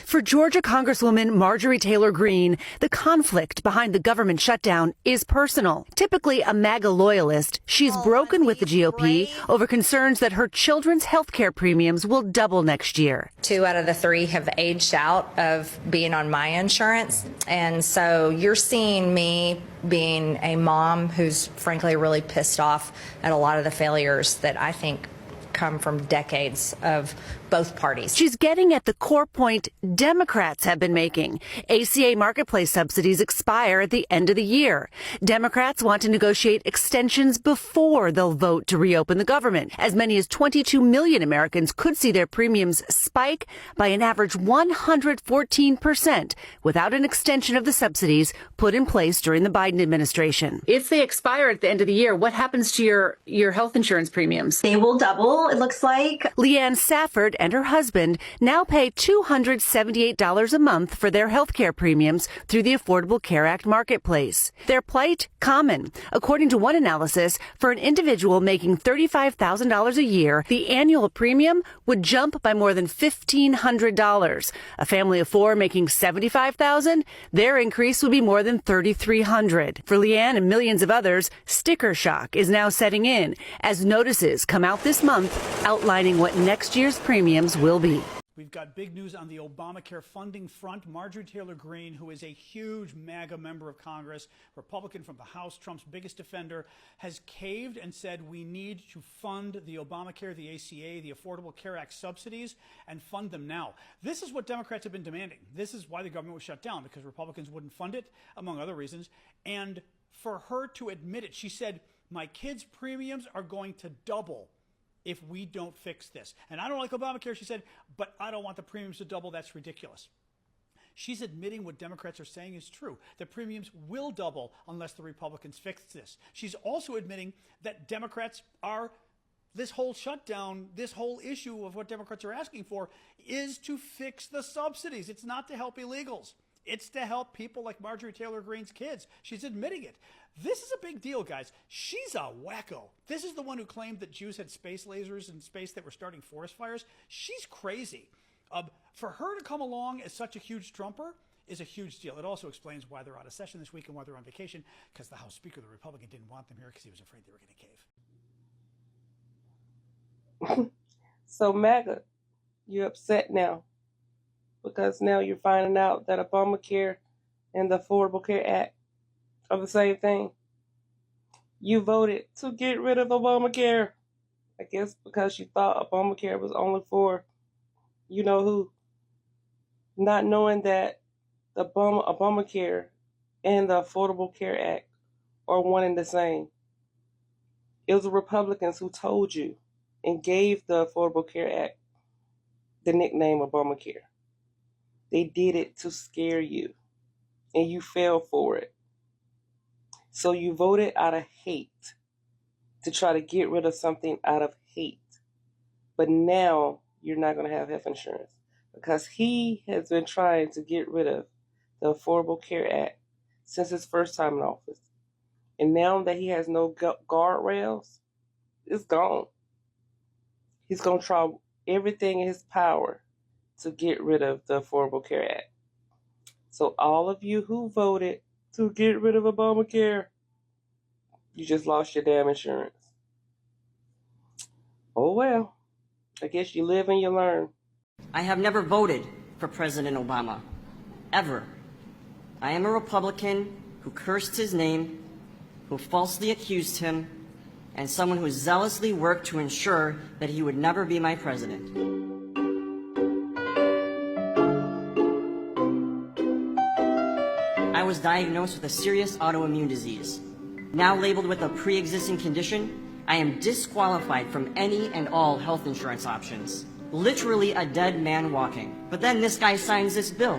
For Georgia Congresswoman Marjorie Taylor Greene, the conflict behind the government shutdown is personal. Typically a MAGA loyalist, she's broken with the GOP over concerns that her children's health care premiums will double next year. 2 out of the 3 have aged out of being on my insurance. And so you're seeing me being a mom who's frankly really pissed off at a lot of the failures that I think come from decades of both parties. She's getting at the core point Democrats have been making. ACA marketplace subsidies expire at the end of the year. Democrats want to negotiate extensions before they'll vote to reopen the government. As many as 22 million Americans could see their premiums spike by an average 114% without an extension of the subsidies put in place during the Biden administration. If they expire at the end of the year, what happens to your health insurance premiums? They will double, it looks like. Leanne Safford and her husband now pay $278 a month for their health care premiums through the Affordable Care Act marketplace. Their plight? Common. According to one analysis, for an individual making $35,000 a year, the annual premium would jump by more than $1,500. A family of 4 making $75,000, their increase would be more than $3,300. For Leanne and millions of others, sticker shock is now setting in as notices come out this month outlining what next year's premiums will be. We've got big news on the Obamacare funding front. Marjorie Taylor Greene, who is a huge MAGA member of Congress, Republican from the House, Trump's biggest defender, has caved and said we need to fund the Obamacare, the ACA, the Affordable Care Act subsidies, and fund them now. This is what Democrats have been demanding. This is why the government was shut down, because Republicans wouldn't fund it, among other reasons. And for her to admit it, she said, my kids' premiums are going to double if we don't fix this. And I don't like Obamacare, she said, but I don't want the premiums to double. That's ridiculous. She's admitting what Democrats are saying is true. The premiums will double unless the Republicans fix this. She's also admitting that Democrats are, this whole shutdown, this whole issue of what Democrats are asking for is to fix the subsidies. It's not to help illegals. It's to help people like Marjorie Taylor Greene's kids. She's admitting it. This is a big deal, guys. She's a wacko. This is the one who claimed that Jews had space lasers in space that were starting forest fires. She's crazy. For her to come along as such a huge Trumper is a huge deal. It also explains why they're out of session this week and why they're on vacation, because the House Speaker, the Republican, didn't want them here because he was afraid they were going to cave. So MAGA, you're upset now because now you're finding out that Obamacare and the Affordable Care Act are the same thing. You voted to get rid of Obamacare. I guess because you thought Obamacare was only for you know who. Not knowing that the Obamacare and the Affordable Care Act are one and the same. It was the Republicans who told you and gave the Affordable Care Act the nickname Obamacare. They did it to scare you, and you fell for it. So you voted out of hate to try to get rid of something out of hate. But now you're not going to have health insurance because he has been trying to get rid of the Affordable Care Act since his first time in office. And now that he has no guardrails, it's gone. He's going to try everything in his power to get rid of the Affordable Care Act. So all of you who voted to get rid of Obamacare, you just lost your damn insurance. Oh well, I guess you live and you learn. I have never voted for President Obama, ever. I am a Republican who cursed his name, who falsely accused him, and someone who zealously worked to ensure that he would never be my president. I was diagnosed with a serious autoimmune disease. Now labeled with a pre-existing condition, I am disqualified from any and all health insurance options. Literally a dead man walking. But then this guy signs this bill.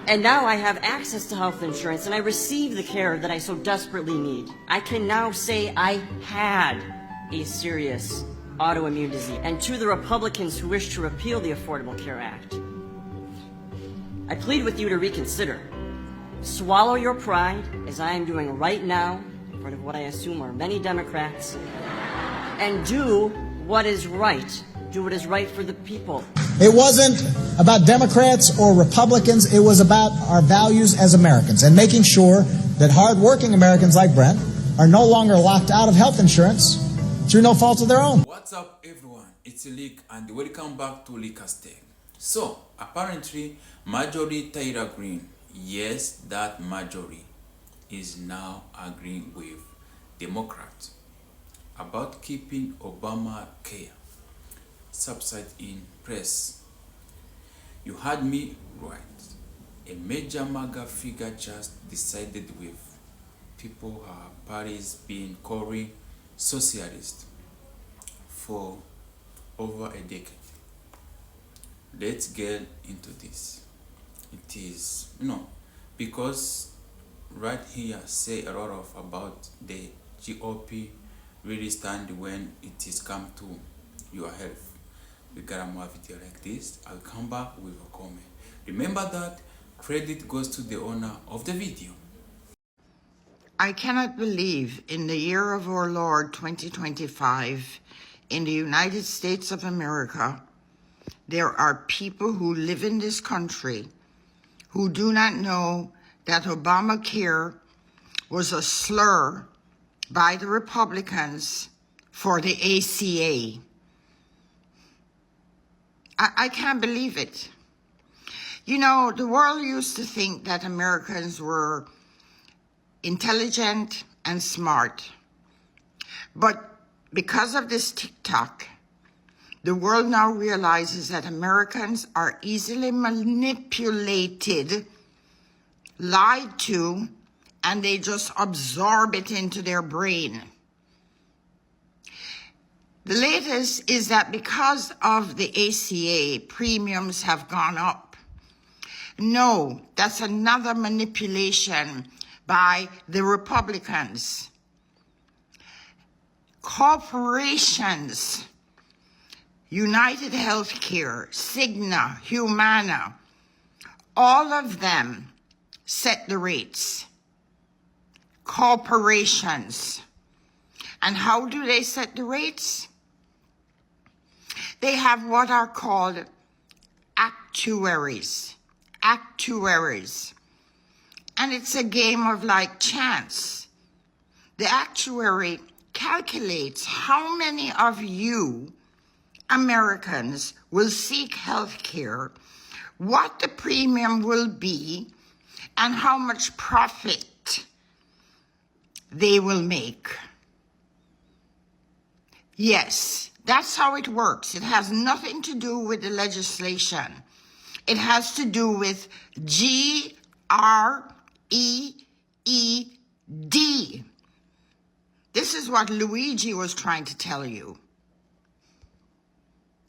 And now I have access to health insurance and I receive the care that I so desperately need. I can now say I had a serious autoimmune disease. And to the Republicans who wish to repeal the Affordable Care Act, I plead with you to reconsider. Swallow your pride, as I am doing right now, in front of what I assume are many Democrats, and do what is right. Do what is right for the people. It wasn't about Democrats or Republicans. It was about our values as Americans and making sure that hardworking Americans like Brent are no longer locked out of health insurance through no fault of their own. What's up, everyone? It's Leak and welcome back to Leak's Tech. So, apparently, Marjorie Taylor Greene, yes, that Marjorie, is now agreeing with Democrats about keeping Obamacare subsidies in place. You had me right. A major MAGA figure just decided with people her parties being called socialist for over a decade. Let's get into this. It is, because right here say a lot of about the GOP really stand when it is come to your health. We got more video like this. I'll come back with a comment. Remember that credit goes to the owner of the video. I cannot believe in the year of our Lord 2025 in the United States of America there are people who live in this country who do not know that Obamacare was a slur by the Republicans for the ACA. I can't believe it. You know, the world used to think that Americans were intelligent and smart. But because of this TikTok, the world now realizes that Americans are easily manipulated, lied to, and they just absorb it into their brain. The latest is that because of the ACA, premiums have gone up. No, that's another manipulation by the Republicans. Corporations, United Healthcare, Cigna, Humana, all of them set the rates. Corporations. And how do they set the rates? They have what are called actuaries. Actuaries. And it's a game of like chance. The actuary calculates how many of you Americans will seek health care, what the premium will be, and how much profit they will make. Yes, that's how it works. It has nothing to do with the legislation. It has to do with GREED. This is what Luigi was trying to tell you.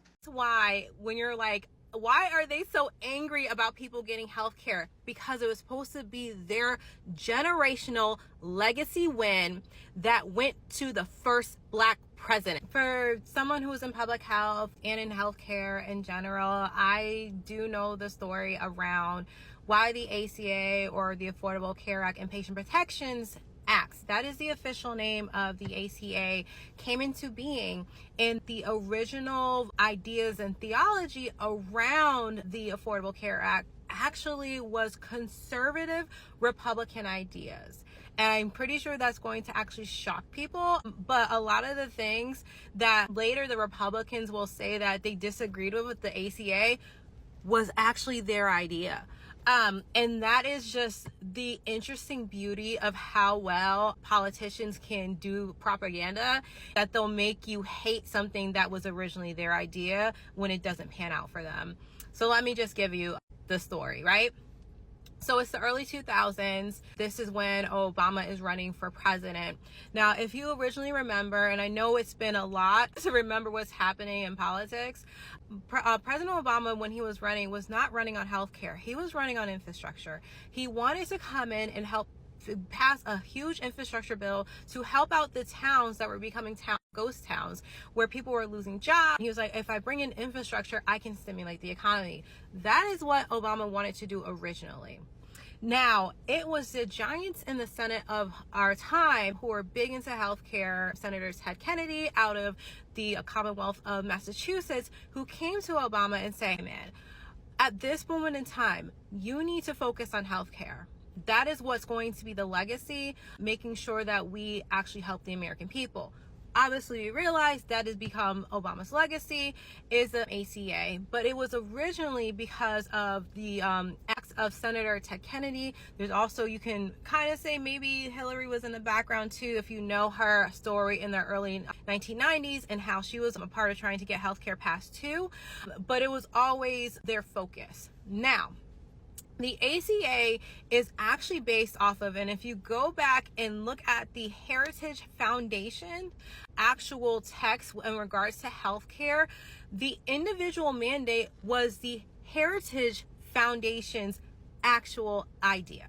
That's why when you're like, why are they so angry about people getting health care? Because it was supposed to be their generational legacy win that went to the first Black president. For someone who's in public health and in healthcare in general, I do know the story around why the ACA, or the Affordable Care Act and Patient Protections Acts, that is the official name of the ACA, came into being. And the original ideas and theology around the Affordable Care Act actually was conservative Republican ideas. And I'm pretty sure that's going to actually shock people. But a lot of the things that later the Republicans will say that they disagreed with the ACA was actually their idea. And that is just the interesting beauty of how well politicians can do propaganda, that they'll make you hate something that was originally their idea when it doesn't pan out for them. So let me just give you the story, right? So it's the early 2000s. This is when Obama is running for president. Now, if you originally remember, and I know it's been a lot to remember what's happening in politics, President Obama, when he was running, was not running on healthcare. He was running on infrastructure. He wanted to come in and help pass a huge infrastructure bill to help out the towns that were becoming ghost towns, where people were losing jobs. He was like, if I bring in infrastructure, I can stimulate the economy. That is what Obama wanted to do originally. Now, it was the giants in the Senate of our time who were big into healthcare, Senator Ted Kennedy out of the Commonwealth of Massachusetts, who came to Obama and said, man, at this moment in time, you need to focus on healthcare. That is what's going to be the legacy, making sure that we actually help the American people. Obviously, we realized that has become Obama's legacy is the ACA, but it was originally because of the acts of Senator Ted Kennedy. There's also, you can kind of say maybe Hillary was in the background too, if you know her story in the early 1990s and how she was a part of trying to get healthcare passed too, but it was always their focus. Now, the ACA is actually based off of, and if you go back and look at the Heritage Foundation actual text in regards to healthcare, the individual mandate was the Heritage Foundation's actual idea.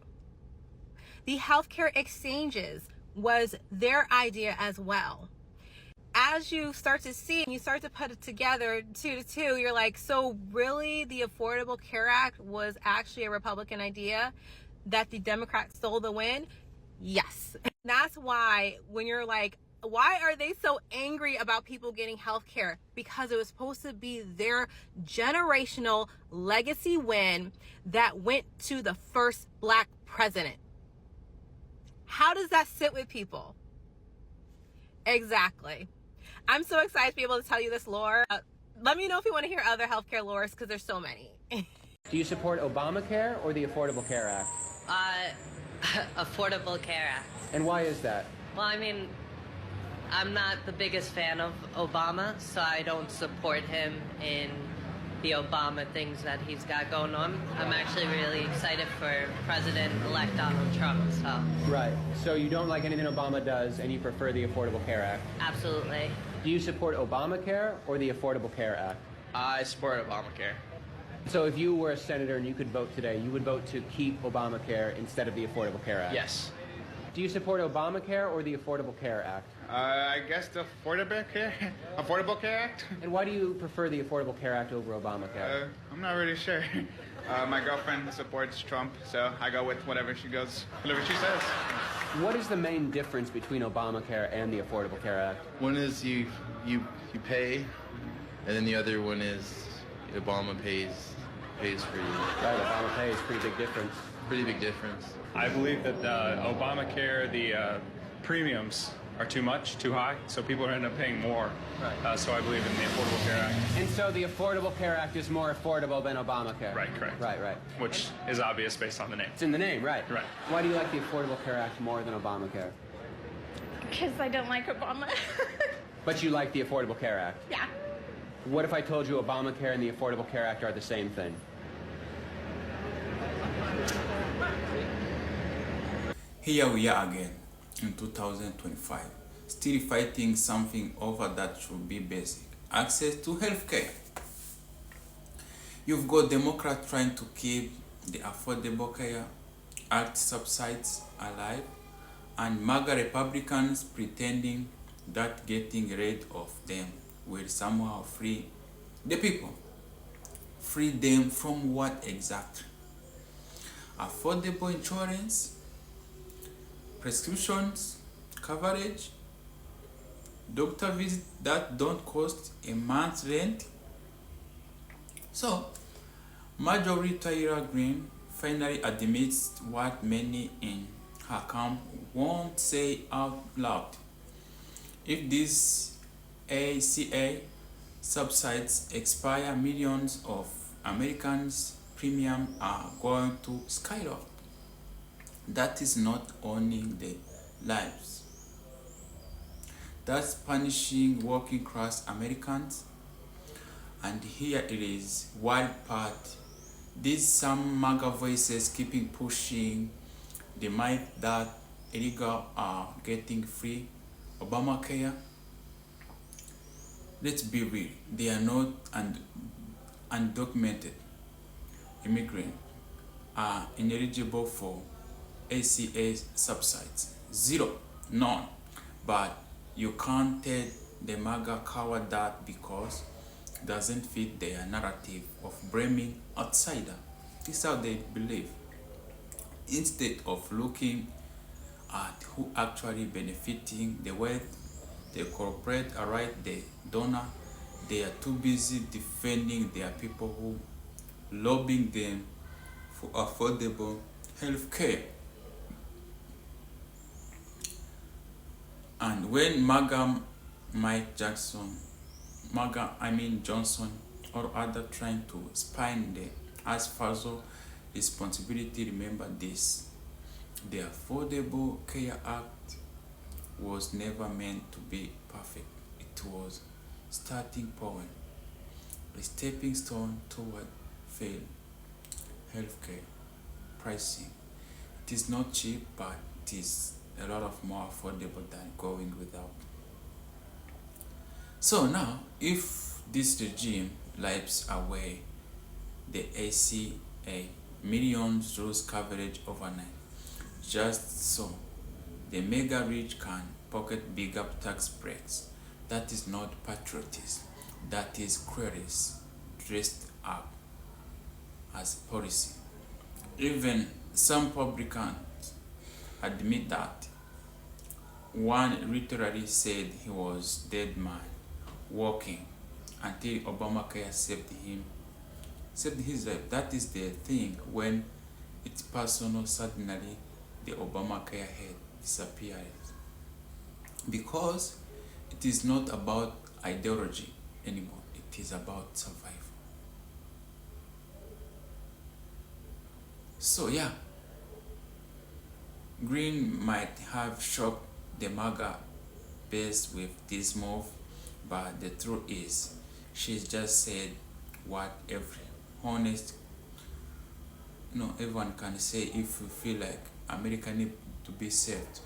The healthcare exchanges was their idea as well. As you start to see, you start to put it together 2 to 2, you're like, so really the Affordable Care Act was actually a Republican idea that the Democrats stole the win? Yes. And that's why when you're like, why are they so angry about people getting health care? Because it was supposed to be their generational legacy win that went to the first Black president. How does that sit with people? Exactly. I'm so excited to be able to tell you this lore. Let me know if you want to hear other healthcare lores, because there's so many. Do you support Obamacare or the Affordable Care Act? Affordable Care Act. And why is that? Well, I mean, I'm not the biggest fan of Obama, so I don't support him in the Obama things that he's got going on. I'm actually really excited for President-elect Donald Trump, so. Right. So you don't like anything Obama does, and you prefer the Affordable Care Act? Absolutely. Do you support Obamacare or the Affordable Care Act? I support Obamacare. So if you were a senator and you could vote today, you would vote to keep Obamacare instead of the Affordable Care Act? Yes. Do you support Obamacare or the Affordable Care Act? I guess the Affordable Care Act. And why do you prefer the Affordable Care Act over Obamacare? I'm not really sure. My girlfriend supports Trump, so I go with whatever she says. What is the main difference between Obamacare and the Affordable Care Act? One is you pay, and then the other one is Obama pays for you. Right, Obama pays, pretty big difference. Pretty big difference. I believe that Obamacare, the premiums are too high, so people end up paying more. Right. So I believe in the Affordable Care Act. And so the Affordable Care Act is more affordable than Obamacare? Right, correct. Right. Which is obvious based on the name. It's in the name, right. Right. Why do you like the Affordable Care Act more than Obamacare? Because I don't like Obama. But you like the Affordable Care Act? Yeah. What if I told you Obamacare and the Affordable Care Act are the same thing? Here we are again in 2025, still fighting something over that should be basic access to healthcare. You've got Democrats trying to keep the Affordable Care Act subsidies alive, and MAGA Republicans pretending that getting rid of them will somehow free the people. Free them from what exactly? Affordable insurance, prescriptions, coverage, doctor visits that don't cost a month's rent. So, Marjorie Taylor Greene finally admits what many in her camp won't say out loud. If these ACA subsidies expire, millions of Americans' premiums are going to skyrocket. That is not owning the lives. That's punishing working class Americans. And here it is, wild part. These some MAGA voices keeping pushing the myth that illegal are getting free Obamacare. Let's be real, they are not undocumented immigrants are ineligible for ACA subsidies. Zero, none. But you can't tell the MAGA coward that because it doesn't fit their narrative of blaming outsider. This is how they believe. instead of looking at who actually benefiting the wealth, the corporate, alright, the donor, they are too busy defending their people who lobbying them for affordable health care. And when MAGA Johnson or other trying to spine the FAFO responsibility, remember this: the Affordable Care Act was never meant to be perfect. It was starting point, a stepping stone toward fair healthcare pricing. It is not cheap, but it is a lot of more affordable than going without. So now, if this regime wipes away the ACA, millions lose coverage overnight, just so the mega rich can pocket bigger tax breaks. That is not patriotism. That is credits dressed up as policy. Even some Republicans admit that. One literally said he was dead man walking until Obamacare saved his life. That is the thing. When it's personal, suddenly the Obamacare head disappears, because it is not about ideology anymore. It is about survival. So yeah, Greene might have shocked the MAGA base with this move, but the truth is, she's just said what every honest, everyone can say if you feel like America need to be saved.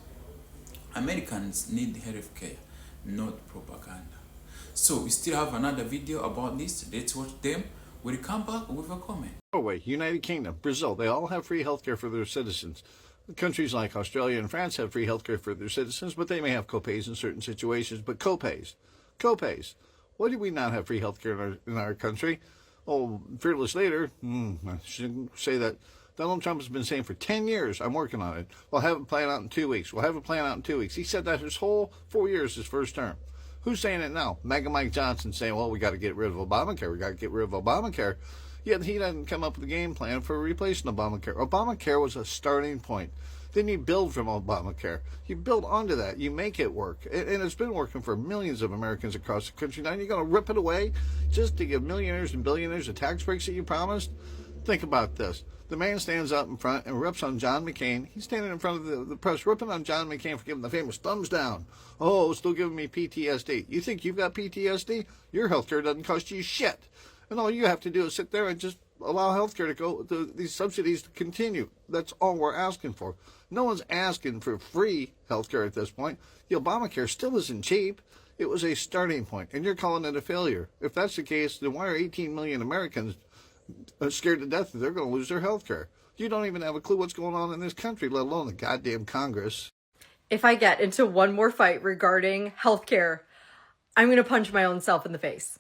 Americans need health care, not propaganda. So we still have another video about this. Let's watch them. We'll come back with a comment. Norway, United Kingdom, Brazil, they all have free healthcare for their citizens. Countries like Australia and France have free healthcare for their citizens, but they may have copays in certain situations. But copays. Why do we not have free healthcare in our country? Oh, fearless leader, I shouldn't say that. Donald Trump has been saying for 10 years, I'm working on it. We'll have it planned out in 2 weeks. He said that his whole 4 years, his first term. Who's saying it now? MAGA Mike Johnson saying, well, we got to get rid of Obamacare. Yet he doesn't come up with a game plan for replacing Obamacare. Obamacare was a starting point. Then you build from Obamacare. You build onto that. You make it work. And it's been working for millions of Americans across the country. Now you're going to rip it away just to give millionaires and billionaires the tax breaks that you promised? Think about this. The man stands up in front and rips on John McCain. He's standing in front of the press ripping on John McCain for giving the famous thumbs down. Oh, still giving me PTSD. You think you've got PTSD? Your health care doesn't cost you shit. And all you have to do is sit there and just allow healthcare to go, these subsidies to continue. That's all we're asking for. No one's asking for free healthcare at this point. The Obamacare still isn't cheap. It was a starting point, and you're calling it a failure. If that's the case, then why are 18 million Americans scared to death that they're going to lose their healthcare? You don't even have a clue what's going on in this country, let alone the goddamn Congress. If I get into one more fight regarding healthcare, I'm going to punch my own self in the face.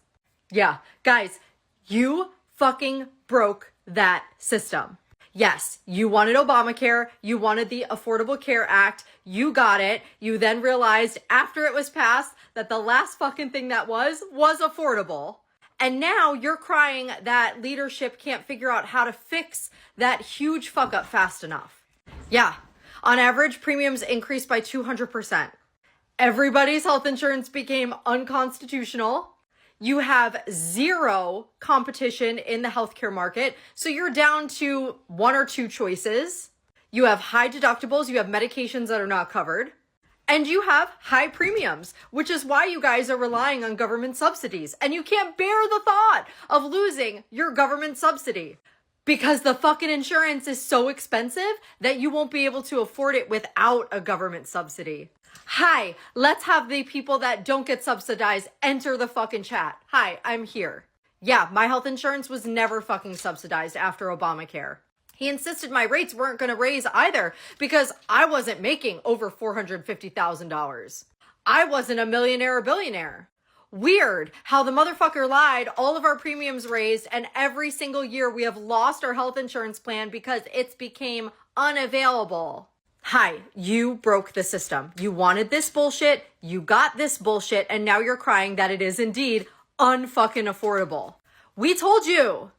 Yeah, guys, you fucking broke that system. Yes, you wanted Obamacare, you wanted the Affordable Care Act, you got it. You then realized after it was passed that the last fucking thing that was affordable. And now you're crying that leadership can't figure out how to fix that huge fuck up fast enough. Yeah, on average, premiums increased by 200%. Everybody's health insurance became unconstitutional. You have zero competition in the healthcare market, so you're down to one or two choices. You have high deductibles, you have medications that are not covered, and you have high premiums, which is why you guys are relying on government subsidies. And you can't bear the thought of losing your government subsidy because the fucking insurance is so expensive that you won't be able to afford it without a government subsidy. Hi, let's have the people that don't get subsidized enter the fucking chat. Hi, I'm here. Yeah, my health insurance was never fucking subsidized after Obamacare. He insisted my rates weren't going to raise either because I wasn't making over $450,000. I wasn't a millionaire or billionaire. Weird how the motherfucker lied, all of our premiums raised, and every single year we have lost our health insurance plan because it's became unavailable. Hi, you broke the system. You wanted this bullshit, you got this bullshit, and now you're crying that it is indeed unfucking affordable. We told you.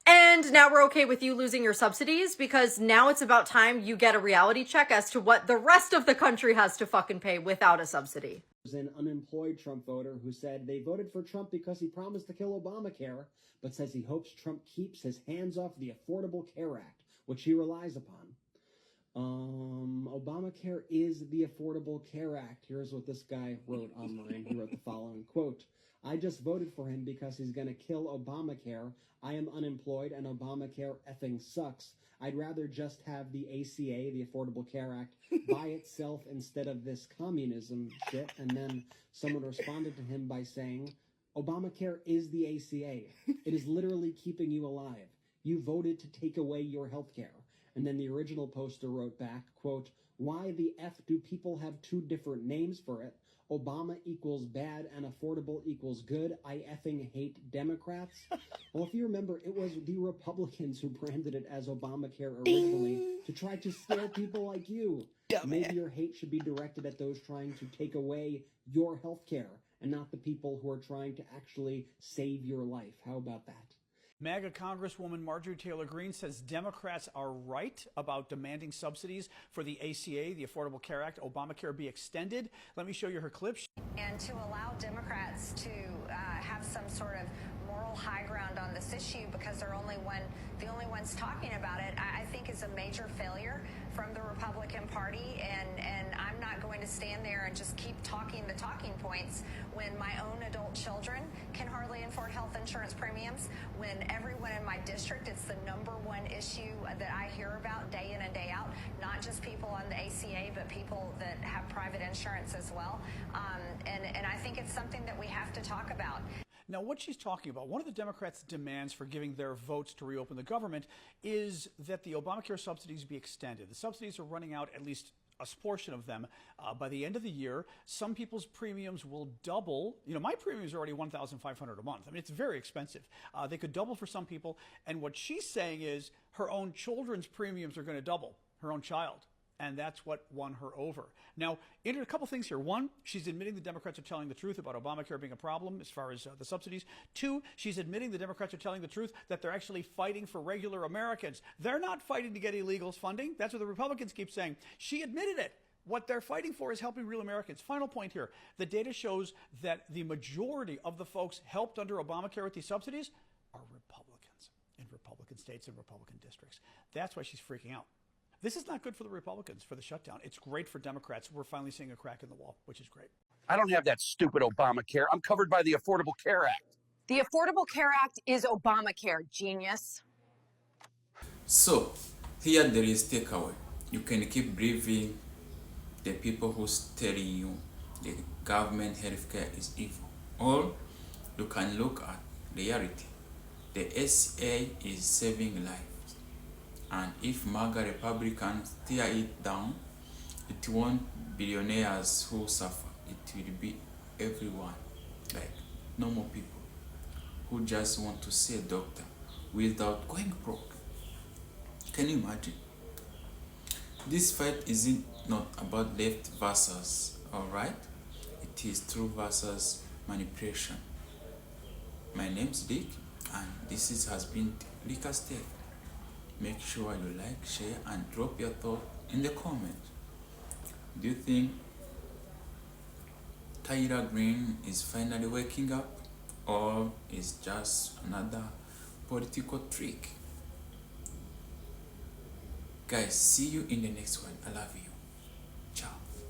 And now we're okay with you losing your subsidies because now it's about time you get a reality check as to what the rest of the country has to fucking pay without a subsidy. There's an unemployed Trump voter who said they voted for Trump because he promised to kill Obamacare, but says he hopes Trump keeps his hands off the Affordable Care Act, which he relies upon. Obamacare is the Affordable Care Act. Here's what this guy wrote online. He wrote the following, quote, I just voted for him because he's going to kill Obamacare. I am unemployed and Obamacare effing sucks. I'd rather just have the ACA, the Affordable Care Act, by itself instead of this communism shit. And then someone responded to him by saying, Obamacare is the ACA. It is literally keeping you alive. You voted to take away your health care. And then the original poster wrote back, quote, why the F do people have two different names for it? Obama equals bad and affordable equals good. I effing hate Democrats. Well, if you remember, it was the Republicans who branded it as Obamacare originally to try to scare people like you. Maybe your hate should be directed at those trying to take away your health care and not the people who are trying to actually save your life. How about that? MAGA Congresswoman Marjorie Taylor Greene says Democrats are right about demanding subsidies for the ACA, the Affordable Care Act, Obamacare be extended. Let me show you her clip. And to allow Democrats to have some sort of moral high ground on this issue because they're the only ones talking about it, I think is a major failure from the Republican Party. And I'm not going to stand there and just keep talking the talking points when my own adult children can hardly afford health insurance premiums, when everyone in my district, it's the #1 issue that I hear about day in and day out, not just people on the ACA, but people that have private insurance as well. And I think it's something that we have to talk about. Now, what she's talking about, one of the Democrats' demands for giving their votes to reopen the government is that the Obamacare subsidies be extended. The subsidies are running out, at least a portion of them, by the end of the year. Some people's premiums will double. You know, my premiums are already $1,500 a month. I mean, it's very expensive. They could double for some people. And what she's saying is her own children's premiums are going to double, her own child. And that's what won her over. Now, a couple things here. One, she's admitting the Democrats are telling the truth about Obamacare being a problem as far as the subsidies. Two, she's admitting the Democrats are telling the truth that they're actually fighting for regular Americans. They're not fighting to get illegals funding. That's what the Republicans keep saying. She admitted it. What they're fighting for is helping real Americans. Final point here. The data shows that the majority of the folks helped under Obamacare with these subsidies are Republicans in Republican states and Republican districts. That's why she's freaking out. This is not good for the Republicans, for the shutdown. It's great for Democrats. We're finally seeing a crack in the wall, which is great. I don't have that stupid Obamacare. I'm covered by the Affordable Care Act. The Affordable Care Act is Obamacare, genius. So, here there is takeaway. You can keep believing the people who's telling you the government healthcare is evil. Or you can look at reality. The SA is saving lives. And if MAGA Republicans tear it down, it won't billionaires who suffer. It will be everyone, like normal people who just want to see a doctor without going broke. Can you imagine? This fight isn't not about left versus right. It is true versus manipulation. My name's Dick, and this has been Dicker's Take. Make sure you like, share, and drop your thought in the comments. Do you think Taylor Greene is finally waking up, or is just another political trick? Guys, see you in the next one. I love you. Ciao.